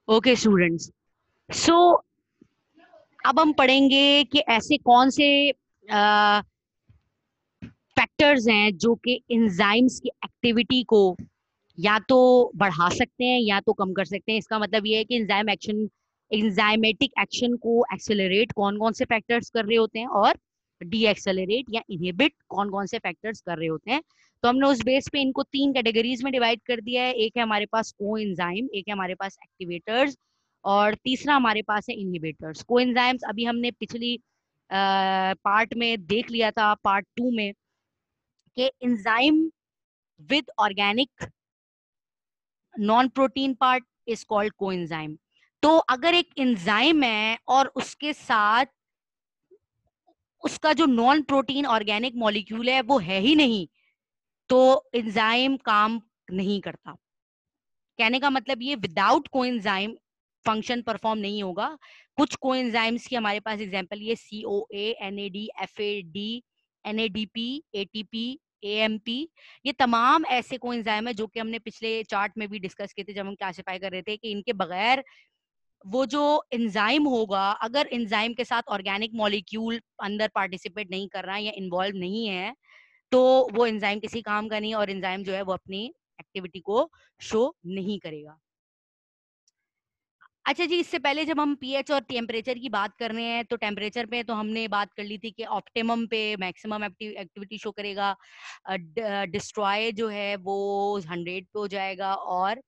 Okay students, सो अब हम पढ़ेंगे कि ऐसे कौन से फैक्टर्स हैं जो कि एंजाइम्स की एक्टिविटी को या तो बढ़ा सकते हैं या तो कम कर सकते हैं। इसका मतलब ये है कि एंजाइमेटिक एक्शन को एक्सेलरेट कौन कौन से फैक्टर्स कर रहे होते हैं और डी एक्सेलरेट या इनहिबिट कौन कौन से फैक्टर्स कर रहे होते हैं। तो हमने उस बेस पे इनको तीन कैटेगरीज में डिवाइड कर दिया है। एक है हमारे पास को एंजाइम, एक है हमारे पास एक्टिवेटर्स और तीसरा हमारे पास है इनहिबिटर्स। को एंजाइम्स अभी हमने पिछली पार्ट में देख लिया था, पार्ट 2 में, कि enzyme with organic non protein part is called coenzyme. तो अगर एक एंजाइम है और उसके साथ उसका जो नॉन प्रोटीन ऑर्गेनिक मॉलिक्यूल है वो है ही नहीं, तो एंजाइम काम नहीं करता। कहने का मतलब ये विदाउट कोएंजाइम फंक्शन परफॉर्म नहीं होगा। कुछ कोएंजाइम्स की हमारे पास एग्जांपल ये CoA, NAD, FAD, NADP, ATP, AMP, ये तमाम ऐसे कोएंजाइम है जो कि हमने पिछले चार्ट में भी डिस्कस किए थे जब हम क्लासिफाई कर रहे थे कि इनके बगैर वो जो एंजाइम होगा, अगर एंजाइम के साथ ऑर्गेनिक मॉलिक्यूल अंदर पार्टिसिपेट नहीं कर रहा है या इन्वॉल्व नहीं है, तो वो एंजाइम किसी काम का नहीं है और एंजाइम जो है वो अपनी एक्टिविटी को शो नहीं करेगा। अच्छा जी, इससे पहले जब हम पीएच और टेम्परेचर की बात कर रहे हैं तो टेम्परेचर पे तो हमने बात कर ली थी कि ऑप्टिमम पे मैक्सिमम एक्टिविटी शो करेगा, डिस्ट्रॉय जो है वो 100 पे हो जाएगा और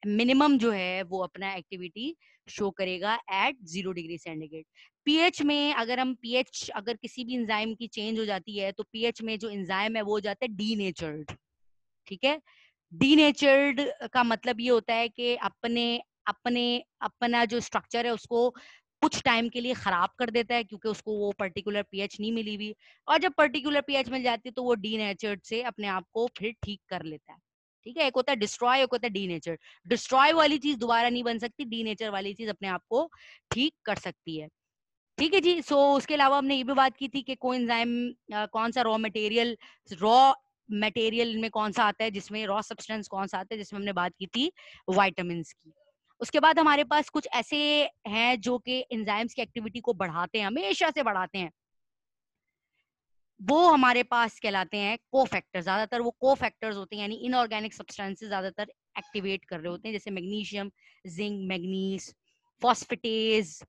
मिनिमम जो है वो अपना एक्टिविटी शो करेगा एट 0 डिग्री सेंटीग्रेड। पीएच में अगर किसी भी एंजाइम की चेंज हो जाती है तो पीएच में जो एंजाइम है वो हो जाता है डीनेचर्ड। ठीक है, डीनेचर्ड का मतलब ये होता है कि अपने अपने अपना जो स्ट्रक्चर है उसको कुछ टाइम के लिए खराब कर देता है क्योंकि उसको वो पर्टिकुलर पीएच नहीं मिली हुई, और जब पर्टिकुलर पीएच मिल जाती है तो वो डीनेचर्ड से अपने आप को फिर ठीक कर लेता है। ठीक है, एक होता है डिस्ट्रॉय, एक होता है डीनेचर। डिस्ट्रॉय वाली चीज दोबारा नहीं बन सकती, डीनेचर वाली चीज अपने आप को ठीक कर सकती है। ठीक है जी, उसके अलावा हमने ये भी बात की थी कि कोएंजाइम कौन सा रॉ मटेरियल में कौन सा आता है, जिसमें रॉ सब्सटेंस कौन सा आता है, जिसमें हमने बात की थी वाइटामिन की। उसके बाद हमारे पास कुछ ऐसे हैं जो कि एंजाइम्स की एक्टिविटी को बढ़ाते हैं, हमेशा से बढ़ाते हैं। वो हमारे पास कहलाते हैं कोफैक्टर। ज्यादातर वो कोफैक्टर्स होते हैं, यानी इनऑर्गेनिक सब्सटेंसेस ज्यादातर एक्टिवेट कर रहे होते हैं, जैसे magnesium, zinc, manganese, phosphatase,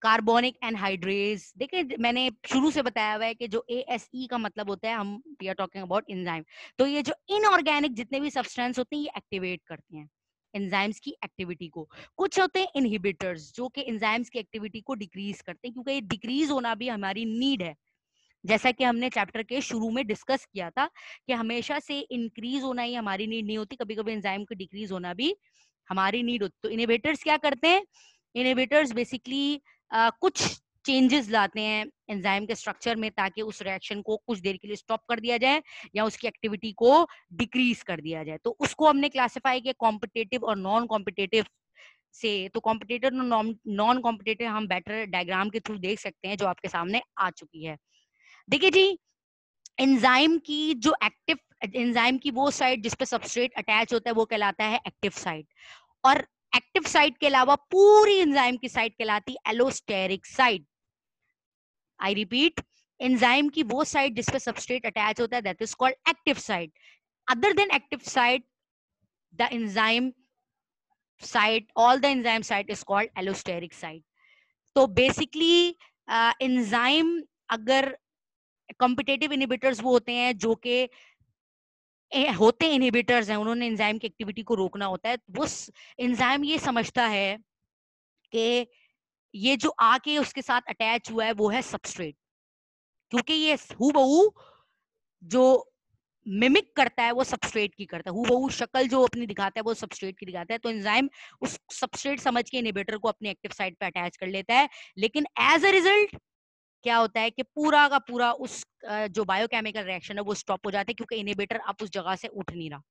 carbonic anhydrase. देखिए मैंने शुरू से बताया हुआ है कि जो ASE का मतलब होता है, हम we are talking about enzyme. तो ये जो इनऑर्गेनिक जितने भी सब्सटेंस होते हैं ये एक्टिवेट करते हैं एंजाइम्स की एक्टिविटी को। कुछ होते हैं इनहिबिटर्स जो कि एंजाइम्स की एक्टिविटी को डिक्रीज करते हैं, क्योंकि ये डिक्रीज होना भी हमारी नीड है। जैसा कि हमने चैप्टर के शुरू में डिस्कस किया था कि हमेशा से इंक्रीज होना ही हमारी नीड नहीं होती, कभी कभी एंजाइम की डिक्रीज होना भी हमारी नीड होती। तो इनहिबिटर्स क्या करते हैं? इनहिबिटर्स बेसिकली कुछ चेंजेस लाते हैं एंजाइम के स्ट्रक्चर में ताकि उस रिएक्शन को कुछ देर के लिए स्टॉप कर दिया जाए या उसकी एक्टिविटी को डिक्रीज कर दिया जाए। तो उसको हमने क्लासिफाई किया कॉम्पिटेटिव और नॉन कॉम्पिटेटिव से। तो कॉम्पिटेटिव और नॉन कॉम्पिटेटिव हम बेटर डायग्राम के थ्रू देख सकते हैं जो आपके सामने आ चुकी है। देखिए जी, एंजाइम की जो एक्टिव एंजाइम की वो साइड जिस पे सबस्ट्रेट अटैच होता है वो कहलाता है एक्टिव साइट, और एक्टिव साइट के अलावा पूरी एंजाइम की साइट कहलाती है allosteric site. I repeat, enzyme की वो साइट जिस पे सबस्ट्रेट अटैच होता है that is called active site. Other than active site, the enzyme site, all the enzyme site is called allosteric site. तो बेसिकली एंजाइम अगर कॉम्पिटेटिव इनिबिटर्स वो होते हैं जो कि होते इनहिबिटर्स हैं, उन्होंने एंजाइम की एक्टिविटी को रोकना होता है। वो एंजाइम ये समझता है कि ये जो आके उसके साथ अटैच हुआ है वो है सबस्ट्रेट, क्योंकि ये हूबहू जो मिमिक करता है वो सबस्ट्रेट की करता है, हूबहू शक्ल जो अपनी दिखाता है वो सबस्ट्रेट की दिखाता है। तो एंजाइम उस सबस्ट्रेट समझ के इनहिबिटर को अपनी एक्टिव साइट पे अटैच कर लेता है, लेकिन एज अ रिजल्ट क्या होता है कि पूरा का पूरा उस जो बायोकेमिकल रिएक्शन है वो स्टॉप हो जाता है, क्योंकि इनहिबिटर अब उस जगह से उठ नहीं रहा।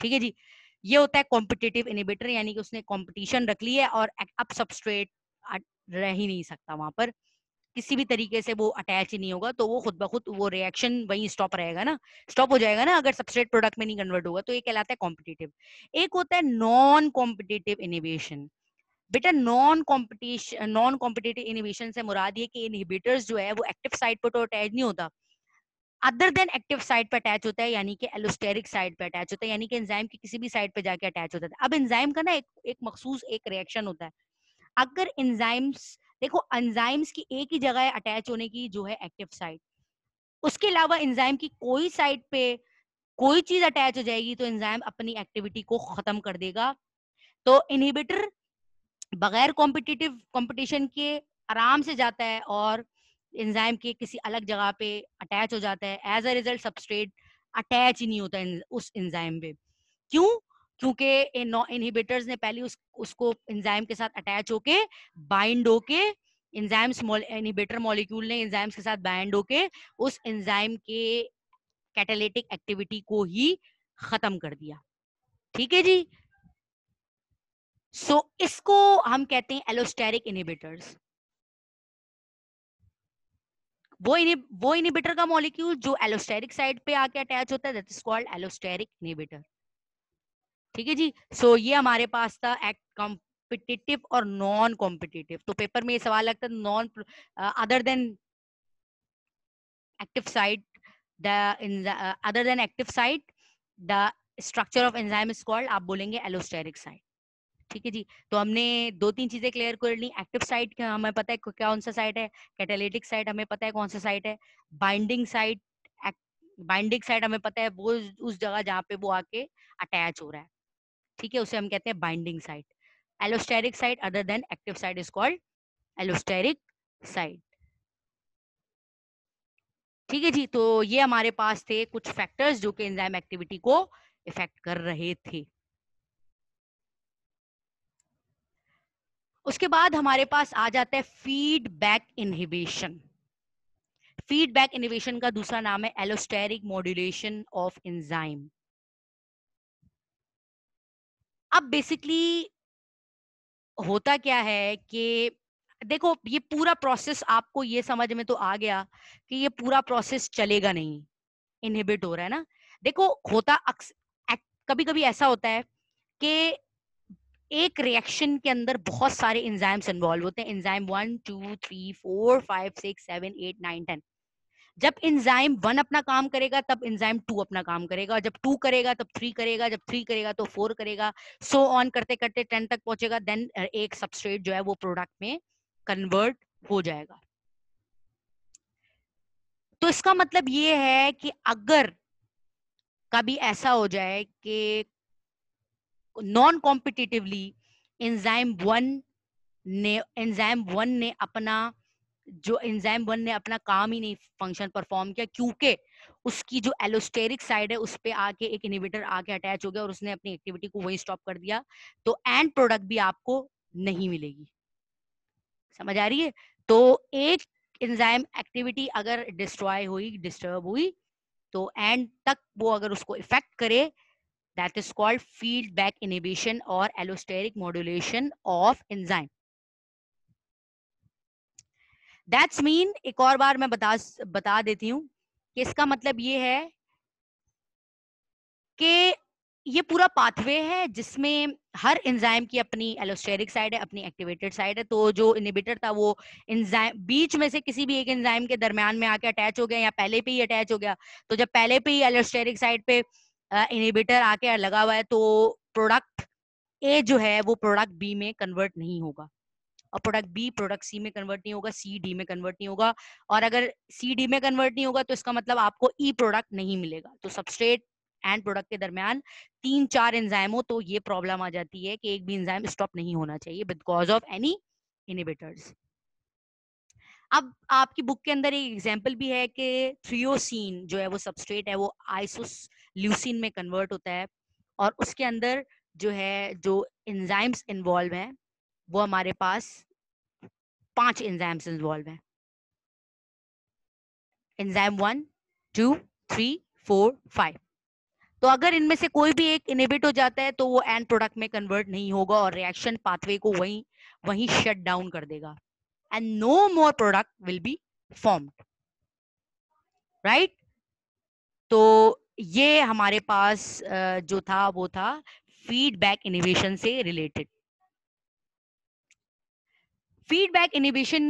ठीक है जी, ये होता है कॉम्पिटिटिव इनहिबिटर, यानी कि उसने कंपटीशन रख ली है और अब सबस्ट्रेट रह ही नहीं सकता वहां पर। किसी भी तरीके से वो अटैच ही नहीं होगा, तो वो खुद ब खुद वो रिएक्शन वहीं स्टॉप रहेगा ना, स्टॉप हो जाएगा ना, अगर सबस्ट्रेट प्रोडक्ट में नहीं कन्वर्ट होगा। तो ये कहलाता है कॉम्पिटिटिव। एक होता है नॉन कॉम्पिटिटिव इनिबिशन। बेटा नॉन कॉम्पिटिटिव इनिबिशन से मुराद ये कि इनहिबिटर्स जो है वो एक्टिव साइट पर तो अटैच नहीं होता, अदर देन एक्टिव साइट पे अटैच होता है, यानी कि एलोस्टेरिक साइट पे अटैच होता है, यानी कि एंजाइम की किसी भी साइट पे जाके अटैच होता है। अब एंजाइम का ना एक मखसूस एक रिएक्शन होता है। अगर एंजाइम्स, देखो एंजाइम्स की एक ही जगह अटैच होने की जो है एक्टिव साइट, उसके अलावा एंजाइम की कोई साइट पे कोई चीज अटैच हो जाएगी तो एंजाइम अपनी एक्टिविटी को खत्म कर देगा। तो इनहिबिटर बगैर कॉम्पिटिटिव कंपटीशन के आराम से जाता है और एंजाइम के किसी अलग जगह पे अटैच हो जाता है। As a result substrate attach ही नहीं होता उस एंजाइम पे। क्यों? क्योंकि इनहिबिटर्स ने पहले उसको एंजाइम के साथ अटैच होके बाइंड होके एंजाइम्स इनहिबिटर मॉलिक्यूल ने एंजाइम्स के साथ बाइंड होके उस एंजाइम के कैटालिटिक एक्टिविटी को ही खत्म कर दिया। ठीक है जी। सो इसको हम कहते हैं एलोस्टेरिक इनहिबिटर्स। वो इनहिबिटर का मॉलिक्यूल जो एलोस्टेरिक साइड पे आके अटैच होता है, that is called allosteric inhibitor. ठीक है जी। सो ये हमारे पास था एक्ट कॉम्पिटिटिव और नॉन कॉम्पिटिटिव। तो पेपर में ये सवाल लगता है none other than active site the other than active site the structure of enzyme is called, आप बोलेंगे एलोस्टेरिक साइट। ठीक है जी। तो हमने दो तीन चीजें क्लियर कर ली। एक्टिव साइट हमें पता है कौन सा साइट है, कैटालिटिक साइट हमें पता है कौन सा साइट है, बाइंडिंग साइट, बाइंडिंग साइट हमें पता है वो उस जगह जहाँ पे वो आके अटैच हो रहा है। ठीक है, उसे हम कहते हैं binding site. Allosteric site other than active site is called allosteric site. ठीक है जी। तो ये हमारे पास थे कुछ फैक्टर्स जो कि एंजाइम एक्टिविटी को इफेक्ट कर रहे थे। उसके बाद हमारे पास आ जाता है फीडबैक इनहिबिशन। फीडबैक इनहिबिशन का दूसरा नाम है एलोस्टेरिक मॉड्यूलेशन ऑफ एंजाइम। अब बेसिकली होता क्या है कि देखो ये पूरा प्रोसेस आपको ये समझ में तो आ गया कि ये पूरा प्रोसेस चलेगा नहीं, इनहिबिट हो रहा है ना। देखो होता कभी कभी ऐसा होता है कि एक रिएक्शन के अंदर बहुत सारे एंजाइम्स इन्वॉल्व होते हैं, एंजाइम 1 2 3 4 5 6 7 8 9 10। जब एंजाइम 1 अपना काम करेगा तब एंजाइम 2 अपना काम करेगा, जब 2 करेगा तब 3 करेगा, जब 3 करेगा तो 4 करेगा, सो ऑन करते करते 10 तक पहुंचेगा। देन एक सबस्ट्रेट जो है वो प्रोडक्ट में कन्वर्ट हो जाएगा। तो इसका मतलब ये है कि अगर कभी ऐसा हो जाए कि नॉन कॉम्पिटिटिवली एंजाइम वन ने अपना काम ही नहीं फंक्शन परफॉर्म किया, क्योंकि उसकी जो एलोस्टेरिक साइड है उस पे आके एक इनहिबिटर आके अटैच हो गया और उसने अपनी एक्टिविटी को वहीं स्टॉप कर दिया, तो एंड प्रोडक्ट भी आपको नहीं मिलेगी। समझ आ रही है? तो एक एंजाइम एक्टिविटी अगर डिस्ट्रॉय हुई, डिस्टर्ब हुई, तो एंड तक वो अगर उसको इफेक्ट करे, that is called feedback inhibition और allosteric modulation of enzyme. That's mean, एक और बार मैं बता देती हूँ कि इसका मतलब ये है कि ये पूरा पाथवे है जिसमें हर एंजाइम की अपनी एलोस्टेरिक साइड है, अपनी एक्टिवेटेड साइड है। तो जो इनहिबिटर था वो एंजाइम बीच में से किसी भी एक एंजाइम के दरमियान में आके अटैच हो गया या पहले पे ही अटैच हो गया। तो जब पहले पे ही एलोस्टेरिक साइड पे इनहिबिटर आके लगा हुआ है तो प्रोडक्ट ए जो है वो प्रोडक्ट बी में कन्वर्ट नहीं होगा, और प्रोडक्ट बी प्रोडक्ट सी में कन्वर्ट नहीं होगा, सी डी में कन्वर्ट नहीं होगा। और अगर सी डी में कन्वर्ट नहीं होगा तो इसका मतलब आपको ई प्रोडक्ट नहीं मिलेगा। तो सबस्ट्रेट एंड प्रोडक्ट के दरमियान 3-4 एंजाइम हो तो ये प्रॉब्लम आ जाती है कि एक भी एंजाइम स्टॉप नहीं होना चाहिए बिकॉज ऑफ एनी इनहिबिटर्स। अब आपकी बुक के अंदर एक एग्जांपल भी है कि थ्रियोसिन जो है वो सबस्ट्रेट है वो आइसोल्यूसिन में कन्वर्ट होता है, और उसके अंदर जो है जो एंजाइम्स इन्वॉल्व हैं वो हमारे पास 5 एंजाइम्स इन्वॉल्व हैं। एंजाइम 1 2 3 4 5। तो अगर इनमें से कोई भी एक इनहिबिट हो जाता है तो वो एंड प्रोडक्ट में कन्वर्ट नहीं होगा और रिएक्शन पाथवे को वहीं वहीं शट डाउन कर देगा। and no more product will be formed, right? तो ये हमारे पास जो था वो था फीडबैक इनिबिशन से रिलेटेड। फीडबैक इनिबिशन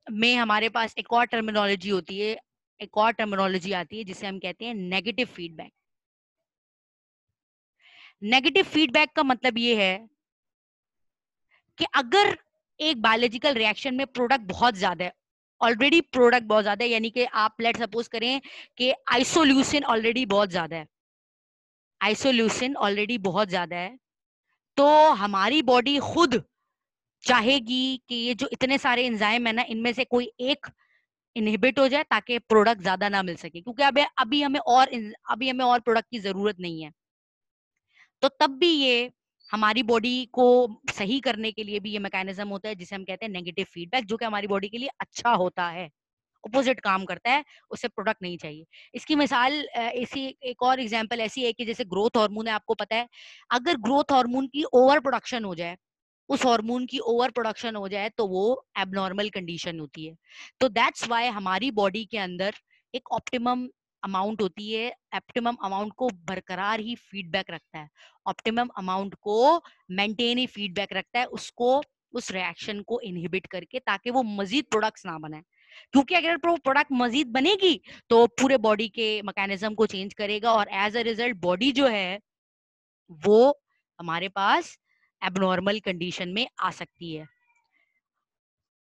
में हमारे पास एक और टर्मिनोलॉजी होती है, एक और टर्मिनोलॉजी आती है जिसे हम कहते हैं नेगेटिव फीडबैक। नेगेटिव फीडबैक का मतलब ये है कि अगर एक बायोलॉजिकल रिएक्शन में प्रोडक्ट बहुत ज्यादा है, ऑलरेडी प्रोडक्ट बहुत ज्यादा है, यानी कि आप लेट सपोज करें कि आइसोल्यूसिन ऑलरेडी बहुत ज्यादा है, आइसोल्यूसिन ऑलरेडी बहुत ज्यादा है, तो हमारी बॉडी खुद चाहेगी कि ये जो इतने सारे एंजाइम है ना, इनमें से कोई एक इनहिबिट हो जाए ताकि प्रोडक्ट ज्यादा ना मिल सके, क्योंकि अभी हमें और प्रोडक्ट की जरूरत नहीं है। तो तब भी ये हमारी बॉडी को सही करने के लिए भी ये मैकेनिज्म होता है जिसे हम कहते हैं नेगेटिव फीडबैक, जो कि हमारी बॉडी के लिए अच्छा होता है, ऑपोजिट काम करता है, उससे प्रोडक्ट नहीं चाहिए। इसकी मिसाल इसी एक और एग्जांपल ऐसी है कि जैसे ग्रोथ हार्मोन है, आपको पता है अगर ग्रोथ हार्मोन की ओवर प्रोडक्शन हो जाए, उस हार्मोन की ओवर प्रोडक्शन हो जाए तो वो एबनॉर्मल कंडीशन होती है। तो दैट्स वाई हमारी बॉडी के अंदर एक ऑप्टिमम अमाउंट होती है, ऑप्टिमम अमाउंट को बरकरार ही फीडबैक रखता है, ऑप्टिमम अमाउंट को मेंटेन ही फीडबैक रखता है, उसको उस रिएक्शन को इनहिबिट करके, ताकि वो मजीद प्रोडक्ट्स ना बनाए। क्योंकि अगर प्रोडक्ट मजीद बनेगी तो पूरे बॉडी के मैकेनिज्म को चेंज करेगा और एज अ रिजल्ट बॉडी जो है वो हमारे पास एबनॉर्मल कंडीशन में आ सकती है।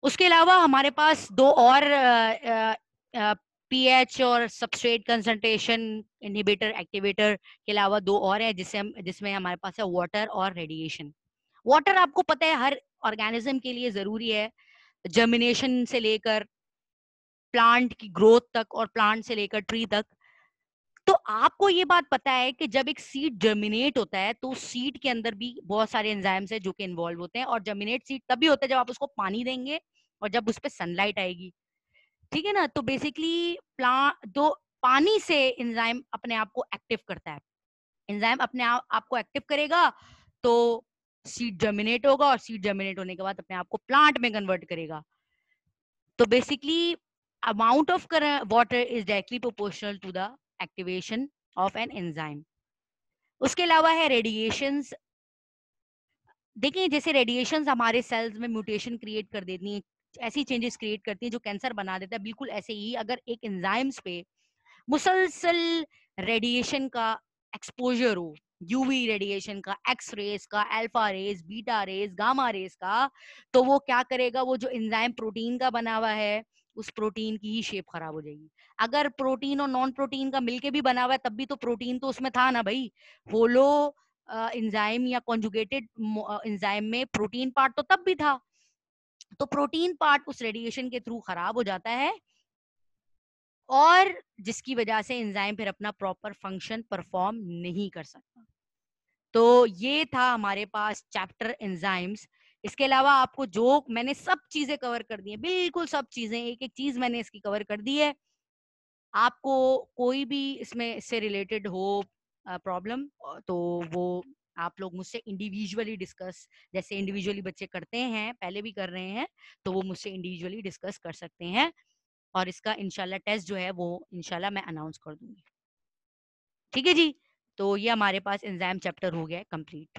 उसके अलावा हमारे पास दो और पीएच और सबस्ट्रेट कंसंट्रेशन इनहिबिटर एक्टिवेटर के अलावा दो और है जिसमें हमारे पास है वाटर और रेडिएशन। वाटर आपको पता है हर ऑर्गेनिज्म के लिए जरूरी है, जर्मिनेशन से लेकर प्लांट की ग्रोथ तक और प्लांट से लेकर ट्री तक। तो आपको ये बात पता है कि जब एक सीड जर्मिनेट होता है तो सीड के अंदर भी बहुत सारे एंजाइम्स हैं जो कि इन्वॉल्व होते हैं, और जर्मिनेट सीड तभी होता है जब आप उसको पानी देंगे और जब उस पर सनलाइट आएगी, ठीक है ना। तो बेसिकली प्लांट दो पानी से एंजाइम अपने आप को एक्टिव करता है, एंजाइम अपने आप आपको एक्टिव करेगा तो सीड जर्मिनेट होगा, और सीड जर्मिनेट होने के बाद अपने आप को प्लांट में कन्वर्ट करेगा। तो basically amount of water is directly proportional to the activation of an enzyme. उसके अलावा है रेडिएशंस। देखिए जैसे रेडिएशंस हमारे सेल्स में म्यूटेशन क्रिएट कर देती हैं, ऐसी चेंजेस क्रिएट करती हैं जो कैंसर बना देता है, बिल्कुल ऐसे ही अगर एक एंजाइम्स पे मुसलसल रेडिएशन का एक्सपोजर हो, यूवी रेडिएशन का, एक्स रेज का, alpha rays, beta rays, gamma rays का, तो वो क्या करेगा, वो जो एंजाइम प्रोटीन का बना हुआ है उस प्रोटीन की ही शेप खराब हो जाएगी। अगर प्रोटीन और नॉन प्रोटीन का मिलके भी बना हुआ है तब भी तो प्रोटीन तो उसमें था ना भाई। होलो एंजाइम या कॉन्जुगेटेड एंजाइम में प्रोटीन पार्ट तो तब भी था। तो प्रोटीन पार्ट उस रेडिएशन के थ्रू खराब हो जाता है, और जिसकी वजह से एंजाइम फिर अपना प्रॉपर फंक्शन परफॉर्म नहीं कर सकता। तो ये था हमारे पास चैप्टर एंजाइम्स। इसके अलावा आपको जो मैंने सब चीजें कवर कर दी है, बिल्कुल सब चीजें, एक एक चीज मैंने इसकी कवर कर दी है। आपको कोई भी इसमें इससे रिलेटेड हो प्रॉब्लम, तो वो आप लोग मुझसे इंडिविजुअली डिस्कस, जैसे इंडिविजुअली बच्चे करते हैं, पहले भी कर रहे हैं, तो वो मुझसे इंडिविजुअली डिस्कस कर सकते हैं, और इसका इंशाल्लाह टेस्ट जो है वो इंशाल्लाह मैं अनाउंस कर दूंगी। ठीक है जी। तो ये हमारे पास एंजाइम चैप्टर हो गया कंप्लीट।